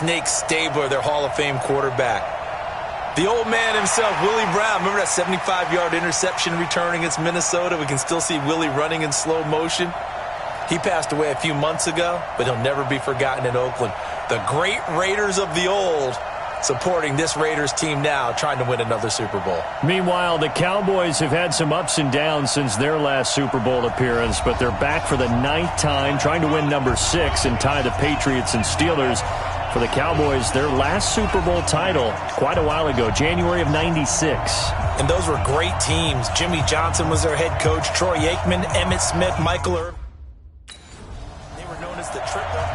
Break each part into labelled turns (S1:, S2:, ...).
S1: Snake Stabler, their Hall of Fame quarterback. The old man himself, Willie Brown. Remember that 75-yard interception return against Minnesota? We can still see Willie running in slow motion. He passed away a few months ago, but he'll never be forgotten in Oakland. The great Raiders of the old supporting this Raiders team now, trying to win another Super Bowl.
S2: Meanwhile, the Cowboys have had some ups and downs since their last Super Bowl appearance, but they're back for the 9th time, trying to win number 6 and tie the Patriots and Steelers. For the Cowboys, their last Super Bowl title quite a while ago, January of '96.
S1: And those were great teams. Jimmy Johnson was their head coach, Troy Aikman, Emmitt Smith, Michael Irvin. They were known as the Triple.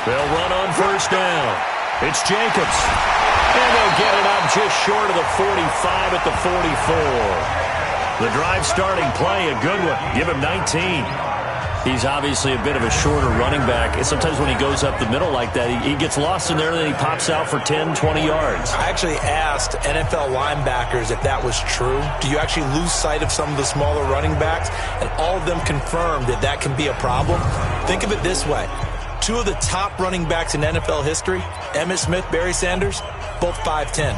S2: They'll run on first down. It's Jacobs. And they'll get it up just short of the 45 at the 44. The drive starting play, a good one. Give him 19. He's obviously a bit of a shorter running back. And sometimes when he goes up the middle like that, he gets lost in there, and then he pops out for 10, 20 yards.
S1: I actually asked NFL linebackers if that was true. Do you actually lose sight of some of the smaller running backs? And all of them confirmed that that can be a problem. Think of it this way. 2 of the top running backs in NFL history, Emmitt Smith, Barry Sanders, both 5'10".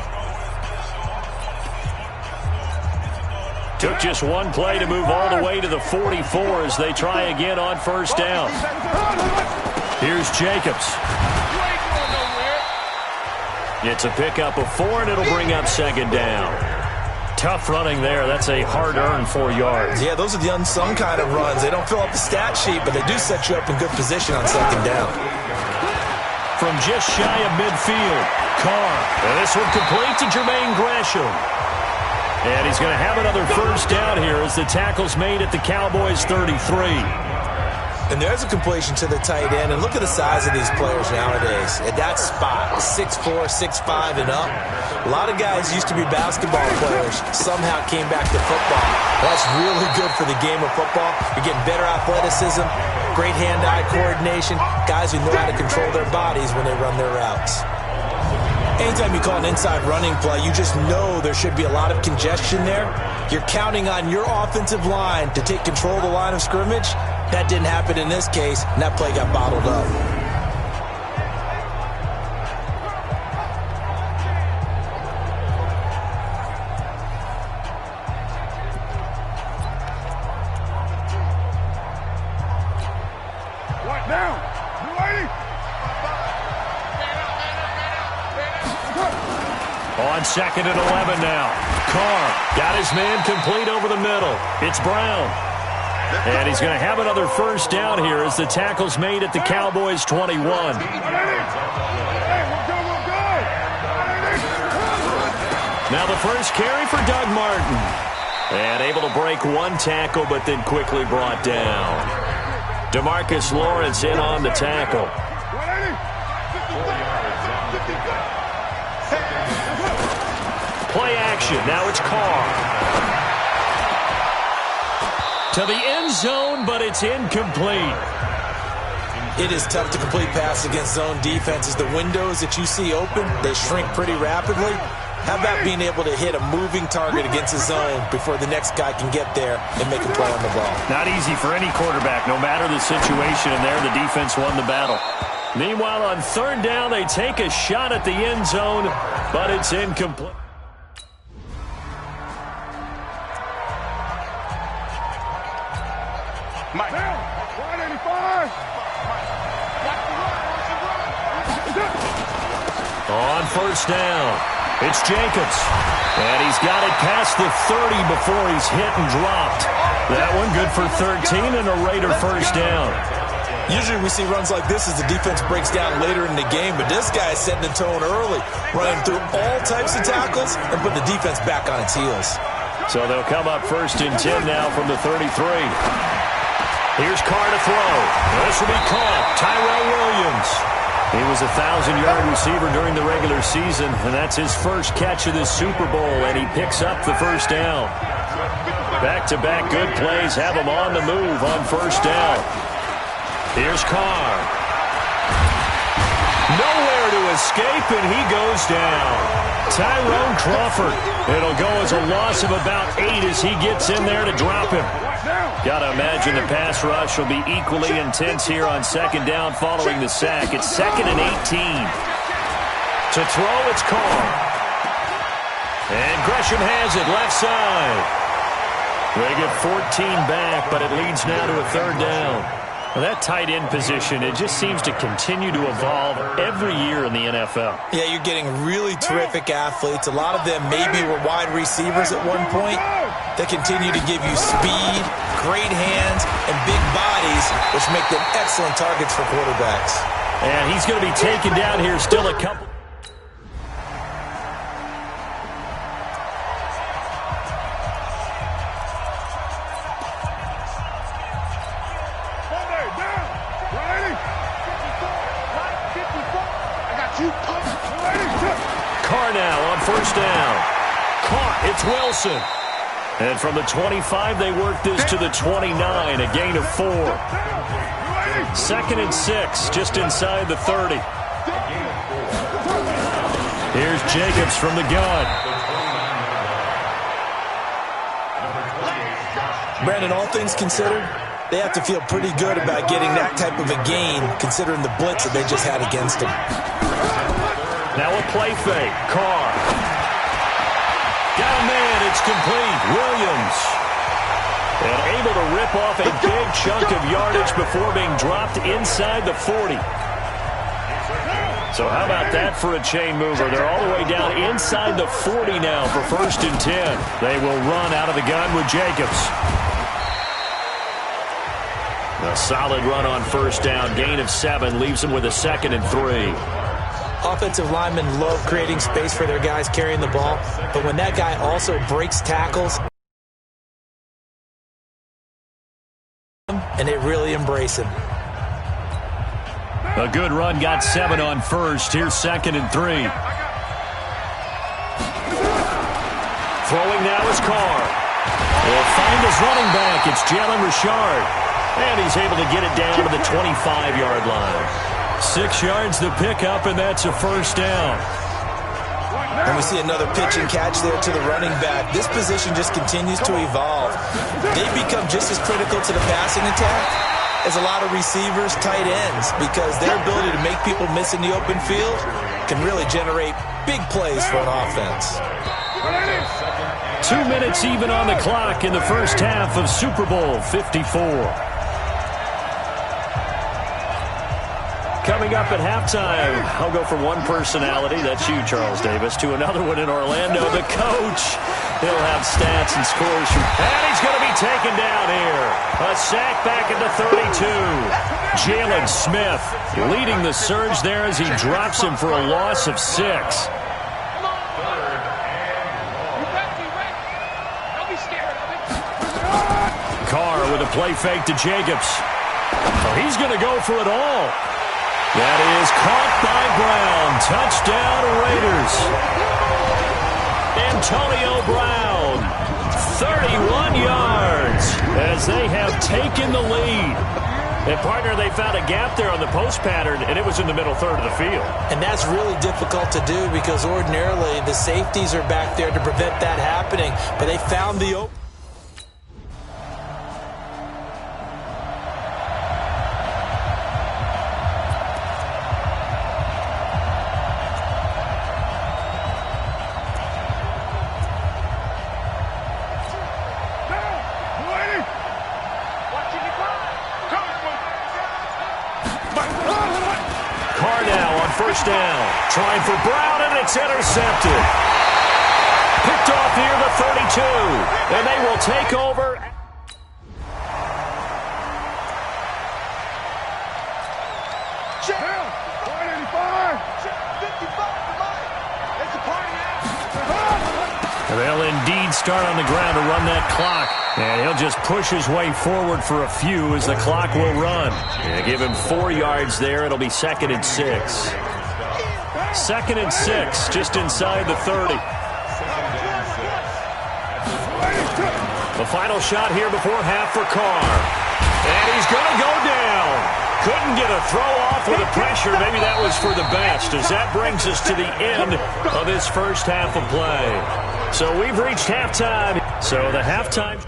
S2: Took just one play to move all the way to the 44 as they try again on first down. Here's Jacobs. It's a pickup of 4, and it'll bring up second down. Tough running there. That's a hard-earned 4 yards.
S1: Yeah, those are the unsung kind of runs. They don't fill up the stat sheet, but they do set you up in good position on second down.
S2: From just shy of midfield, Carr. And this one complete to Jermaine Gresham. And he's going to have another first down here as the tackle's made at the Cowboys' 33.
S1: And there's a completion to the tight end. And look at the size of these players nowadays. At that spot, 6'4", 6'5", and up. A lot of guys used to be basketball players, somehow came back to football. That's really good for the game of football. You're getting better athleticism, great hand-eye coordination, guys who know how to control their bodies when they run their routes. Anytime you call an inside running play, you just know there should be a lot of congestion there. You're counting on your offensive line to take control of the line of scrimmage. That didn't happen in this case, and that play got bottled up.
S2: On second and 11 now. Carr got his man complete over the middle. It's Brown. And he's going to have another first down here as the tackle's made at the Cowboys' 21. Now the first carry for Doug Martin. And able to break one tackle, but then quickly brought down. DeMarcus Lawrence in on the tackle. Play action. Now it's Carr. To the end zone, but it's incomplete.
S1: It is tough to complete pass against zone defenses. The windows that you see open, they shrink pretty rapidly. How about being able to hit a moving target against a zone before the next guy can get there and make a play on the ball?
S2: Not easy for any quarterback, no matter the situation, and there the defense won the battle. Meanwhile, on third down, they take a shot at the end zone, but it's incomplete. On first down, it's Jacobs. And he's got it past the 30 before he's hit and dropped. That one good for 13 and a Raider first down.
S1: Usually we see runs like this as the defense breaks down later in the game, but this guy is setting the tone early, running through all types of tackles and put the defense back on its heels.
S2: So they'll come up first and 10 now from the 33. Here's Carr to throw. This will be caught. Tyrell Williams. He was a 1,000-yard receiver during the regular season, and that's his first catch of this Super Bowl, and he picks up the first down. Back-to-back good plays have him on the move on first down. Here's Carr. Nowhere to escape, and he goes down. Tyrone Crawford. It'll go as a loss of about 8 as he gets in there to drop him. Got to imagine the pass rush will be equally intense here on second down following the sack. It's 2nd and 18. To throw, it's Carr. And Gresham has it left side. They get 14 back, but it leads now to a 3rd down. Well, that tight end position, it just seems to continue to evolve every year in the NFL.
S1: Yeah, you're getting really terrific athletes. A lot of them maybe were wide receivers at one point. They continue to give you speed, great hands, and big bodies, which make them excellent targets for quarterbacks.
S2: And he's going to be taken down here still a couple. Carr now on 1st down. Caught. It's Wilson. And from the 25, they work this to the 29, a gain of 4. 2nd and 6, just inside the 30. Here's Jacobs from the gun.
S1: Brandon, all things considered, they have to feel pretty good about getting that type of a gain, considering the blitz that they just had against them.
S2: Now a play fake. Carr. Got a man. It's complete. Williams. And able to rip off a big chunk of yardage before being dropped inside the 40. So how about that for a chain mover? They're all the way down inside the 40 now for 1st and 10. They will run out of the gun with Jacobs. A solid run on 1st down. Gain of 7 leaves them with a 2nd and 3.
S1: Offensive linemen love creating space for their guys carrying the ball, but when that guy also breaks tackles, and they really embrace him.
S2: A good run, got 7 on 1st. Here's 2nd and 3. Throwing now is Carr. He'll find his running back. It's Jalen Richard. And he's able to get it down to the 25-yard line. 6 yards the pickup, and that's a 1st down.
S1: And we see another pitch and catch there to the running back. This position just continues to evolve. They become just as critical to the passing attack as a lot of receivers, tight ends, because their ability to make people miss in the open field can really generate big plays for an offense.
S2: 2 minutes even on the clock in the first half of Super Bowl 54. Coming up at halftime, I'll go from one personality, that's you, Charles Davis, to another one in Orlando, the coach. He'll have stats and scores. And he's going to be taken down here. A sack back at the 32. Jalen Smith leading the surge there as he drops him for a loss of 6. Carr with a play fake to Jacobs. Oh, he's going to go for it all. That is caught by Brown. Touchdown, Raiders. Antonio Brown, 31 yards as they have taken the lead. And, partner, they found a gap there on the post pattern, and it was in the middle third of the field.
S1: And that's really difficult to do because ordinarily the safeties are back there to prevent that happening. But they found the open.
S2: First down, trying for Brown, and it's intercepted. Picked off near the 32, and they will take over. They'll indeed start on the ground to run that clock. And he'll just push his way forward for a few as the clock will run. Yeah, give him 4 yards there. It'll be 2nd and 6. 2nd and 6, just inside the 30. The final shot here before half for Carr. And he's going to go down. Couldn't get a throw off with the pressure. Maybe that was for the best, as that brings us to the end of this first half of play. So we've reached halftime. So the halftime...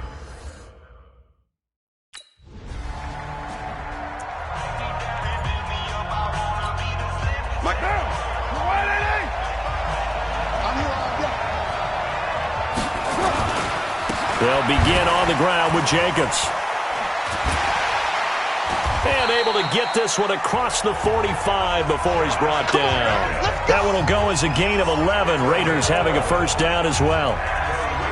S2: They'll begin on the ground with Jacobs. And able to get this one across the 45 before he's brought down. That one will go as a gain of 11. Raiders having a first down as well.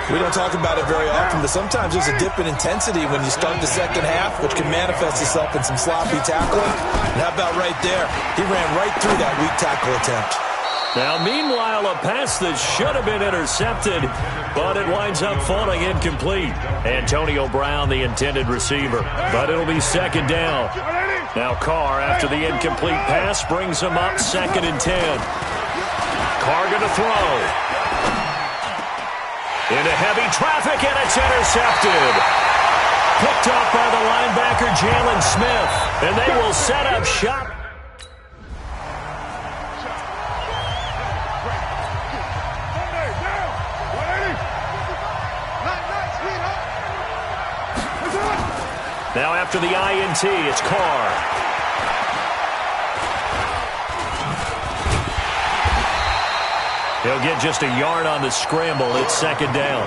S1: We don't talk about it very often, but sometimes there's a dip in intensity when you start the second half, which can manifest itself in some sloppy tackling. And how about right there? He ran right through that weak tackle attempt.
S2: Now, meanwhile, a pass that should have been intercepted, but it winds up falling incomplete. Antonio Brown, the intended receiver, but it'll be second down. Now Carr, after the incomplete pass, brings him up 2nd and 10. Carr going to throw. Into heavy traffic, and it's intercepted. Picked up by the linebacker, Jalen Smith, and they will set up shop. Now after the INT, it's Carr. He'll get just a yard on the scramble. It's second down.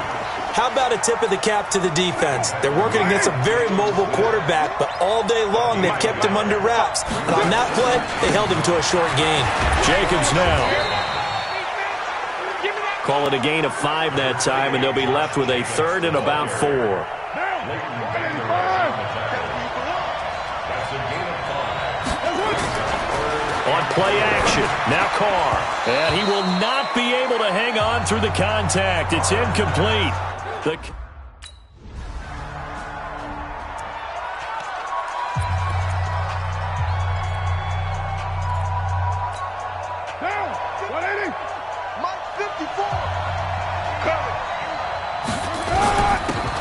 S1: How about a tip of the cap to the defense? They're working against a very mobile quarterback, but all day long they've kept him under wraps. And on that play, they held him to a short gain.
S2: Jacobs now. Call it a gain of 5 that time, and they'll be left with a 3rd and about 4. On play action, now Carr. And he will not be able to hang on through the contact. It's incomplete.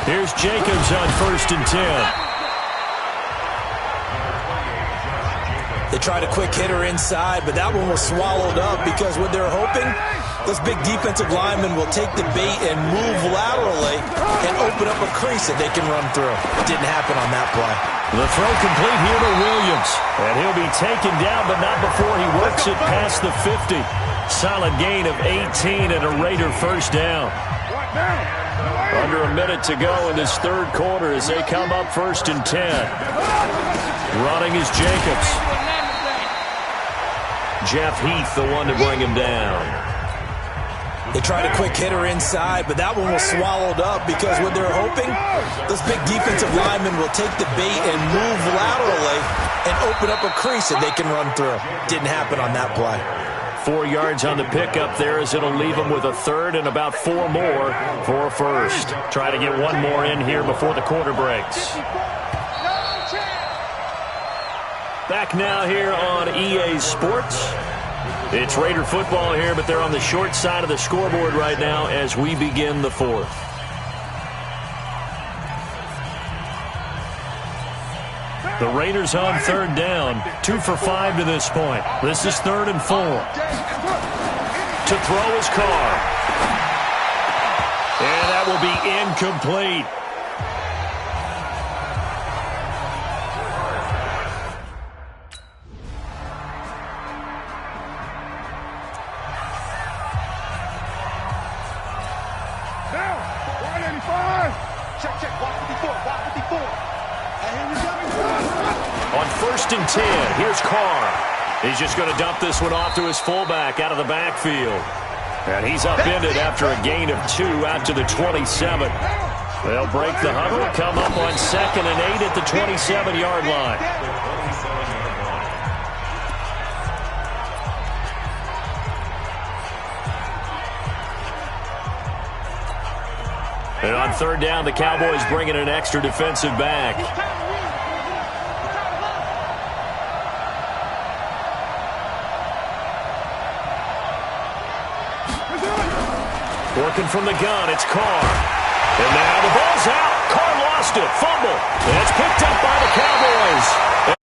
S2: Here's Jacobs on 1st and 10.
S1: They tried a quick hitter inside, but that one was swallowed up because what they're hoping, those big defensive linemen will take the bait and move laterally and open up a crease that they can run through. Didn't happen on that play.
S2: The throw complete here to Williams. And he'll be taken down, but not before he works it past the 50. Solid gain of 18 and a Raider first down. Under a minute to go in this third quarter as they come up 1st and 10. Running is Jacobs. Jeff Heath, the one to bring him down.
S1: They tried a quick hitter inside, but that one was swallowed up because what they're hoping, those big defensive linemen will take the bait and move laterally and open up a crease that they can run through. Didn't happen on that play.
S2: 4 yards on the pickup there as it'll leave them with a 3rd and about 4 more for a first. Try to get one more in here before the quarter breaks. Back now here on EA Sports. It's Raider football here, but they're on the short side of the scoreboard right now as we begin the 4th. The Raiders on 3rd down, 2 for 5 to this point. This is 3rd and 4. To throw is Carr. And that will be incomplete. On 1st and 10, here's Carr. He's just going to dump this one off to his fullback out of the backfield. And he's upended after a gain of 2 out to the 27. They'll break the huddle, come up on 2nd and 8 at the 27-yard line. And on 3rd down, the Cowboys bring in an extra defensive back. Working from the gun, it's Carr. And now the ball's out. Carr lost it. Fumble. And it's picked up by the Cowboys.